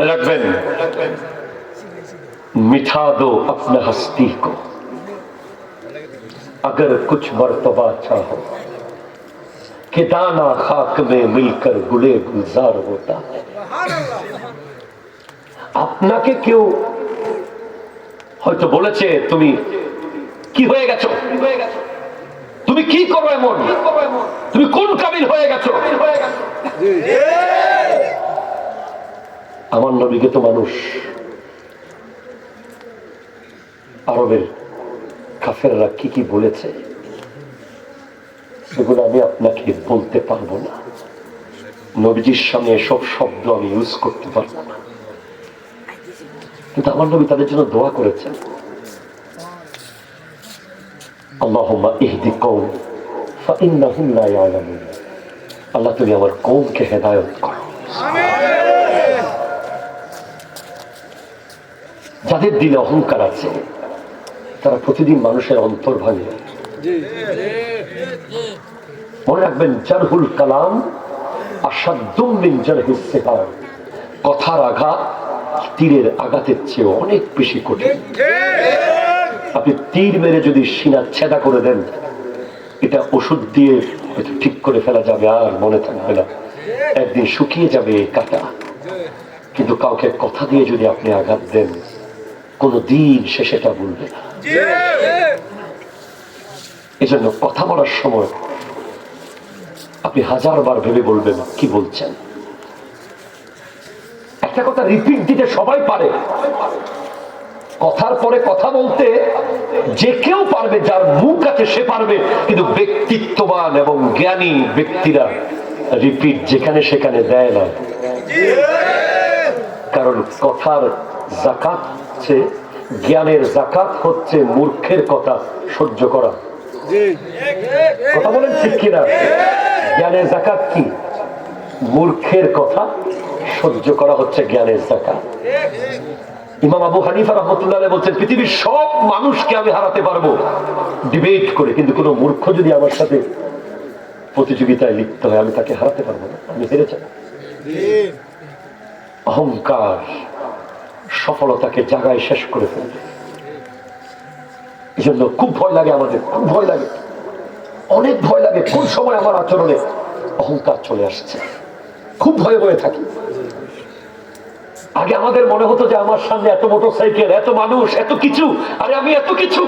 रखबें मिठा दो अपना हस्ती को अगर कुछ मर्तबा चाहो कि दाना खाक में मिलकर गुले गुलजार होता है। আপনাকে কেউ হয়তো বলেছে তুমি কি হয়ে গেছো, তুমি কি করো এমন, তুমি কোন কাবিল হয়ে গেছো। আমার নবীকে তো মানুষ আরবের কাফেররা কি কি বলেছে সেগুলো আমি আপনাকে বলতে পারবো না। নবীজির সামনে সব শব্দ আমি ইউজ করতে পারবো না, কিন্তু আমার নবী তাদের জন্য দোয়া করেছেন, আল্লাহুম্মা ইহদি কওম ফাইন্নাহুম লা ইয়ালামুন। আল্লাহ তুমি আমার কওমকে হেদায়েত করো। যাদের দিলে অহংকার আছে তারা প্রতিদিন মানুষের অন্তর ভাঙে। মনে রাখবেন জারহুল কালাম আসাদ্দুম মিন জারহিস সিহার। কথার আঘাত তীরের আঘাতের চেয়ে অনেক বেশি কঠিন। আপনি তীর মেরে যদি সিনা ছেদা করে দেন, এটা ওষুধ দিয়ে হয়তো ঠিক করে ফেলা যাবে, আর মনে থাকবে না, একদিন শুকিয়ে যাবে এই কাটা। কিন্তু কাউকে কথা দিয়ে যদি আপনি আঘাত দেন, কোনদিন সে সেটা ভুলবে না। এই জন্য কথা বলার সময় আপনি 1000 বার ভেবে বলবেন কি বলছেন। একটা কথা রিপিট দিতে সবাই পারে, কথার পরে কথা বলতে যে কেউ পারবে, যার মুখ আছে সে পারবে, কিন্তু ব্যক্তিত্ববান এবং জ্ঞানী ব্যক্তিরা রিপিট যেখানে সেখানে দেয় না। কারণ কথার যাকাত হচ্ছে, জ্ঞানের যাকাত হচ্ছে মূর্খের কথা সহ্য করা। কথা বলেন ঠিক কিনা? জ্ঞানের যাকাত কি? মূর্খের কথা সহ্য করা হচ্ছে জ্ঞানের যাকাত। ইমাম আবু হানিফা রাহমাতুল্লাহ আলাইহি বলছেন, পৃথিবীর সব মানুষকে আমি হারাতে পারবো ডিবেট করে, কিন্তু কোন মূর্খ যদি আমার সাথে প্রতিযোগিতায় লিপ্ত হয় আমি তাকে হারাতে পারবো না, আমি হেরে যাব। অহংকার সফলতাকে জায়গায় শেষ করে ফেলবে। এই জন্য খুব ভয় লাগে আমাদের, খুব ভয় লাগে, অনেক ভয় লাগে। কোন সময় আমার আচরণে অহংকার চলে আসছে, খুব ভয়ে ভয়ে থাকি। আগে আমাদের মনে হতো যে আমার সামনে এত মোটরসাইকেল, এত মানুষ, এত কিছু, আরে আমি এত কিছু।